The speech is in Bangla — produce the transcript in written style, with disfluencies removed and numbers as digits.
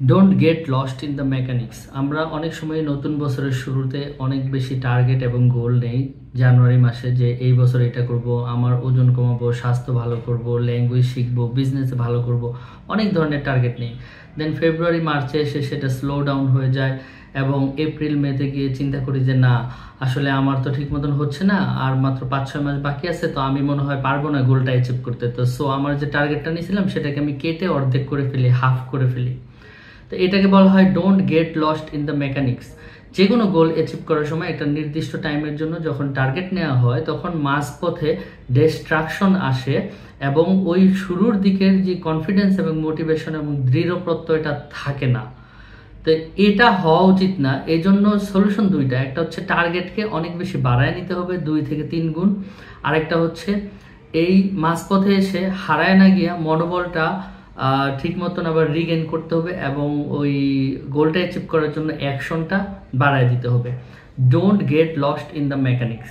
Don't get lost in the mechanics. আমরা অনেক সময় নতুন বছরের শুরুতে অনেক বেশি টার্গেট এবং গোল নেই জানুয়ারি মাসে, যে এই বছর এটা করব, আমার ওজন কমাবো, স্বাস্থ্য ভালো করব, ল্যাঙ্গুয়েজ শিখবো, বিজনেসে ভালো করব, অনেক ধরনের টার্গেট নেই। দেন ফেব্রুয়ারি মার্চে এসে সেটা স্লো ডাউন হয়ে যায় এবং এপ্রিল মেতে গিয়ে চিন্তা করি যে না, আসলে আমার তো ঠিক মতন হচ্ছে না, আর মাত্র 5-6 মাস বাকি আছে, তো আমি মনে হয় পারবো না গোলটা অ্যাচিভ করতে। তো আমার যে টার্গেটটা নিয়েছিলাম সেটাকে আমি কেটে অর্ধেক করে ফেলি, হাফ করে ফেলি। তো এটাকে বলা হয় don't get lost in the mechanics. যে কোনো গোল অ্যাচিভ করার সময় একটা নির্দিষ্ট টাইমের জন্য যখন টার্গেট নেওয়া হয় তখন মাঝপথে ডিস্ট্রাকশন আসে এবং ওই শুরুর দিকের যে কনফিডেন্স এবং মোটিভেশন এবং দৃঢ় প্রত্যয়টা থাকে না। তো এটা হওয়া উচিত না। এই জন্য সলিউশন দুইটা, একটা হচ্ছে টার্গেটকে অনেক বেশি বাড়ায় নিতে হবে 2 থেকে 3 গুণ, আরেকটা হচ্ছে এই মাঝপথে এসে হারায় না গিয়া মনোবলটা ঠিক মতন আবার রিগেইন করতে হবে এবং ওই গোলটা অ্যাচিভ করার জন্য অ্যাকশনটা বাড়ায় দিতে হবে। Don't get lost in the mechanics.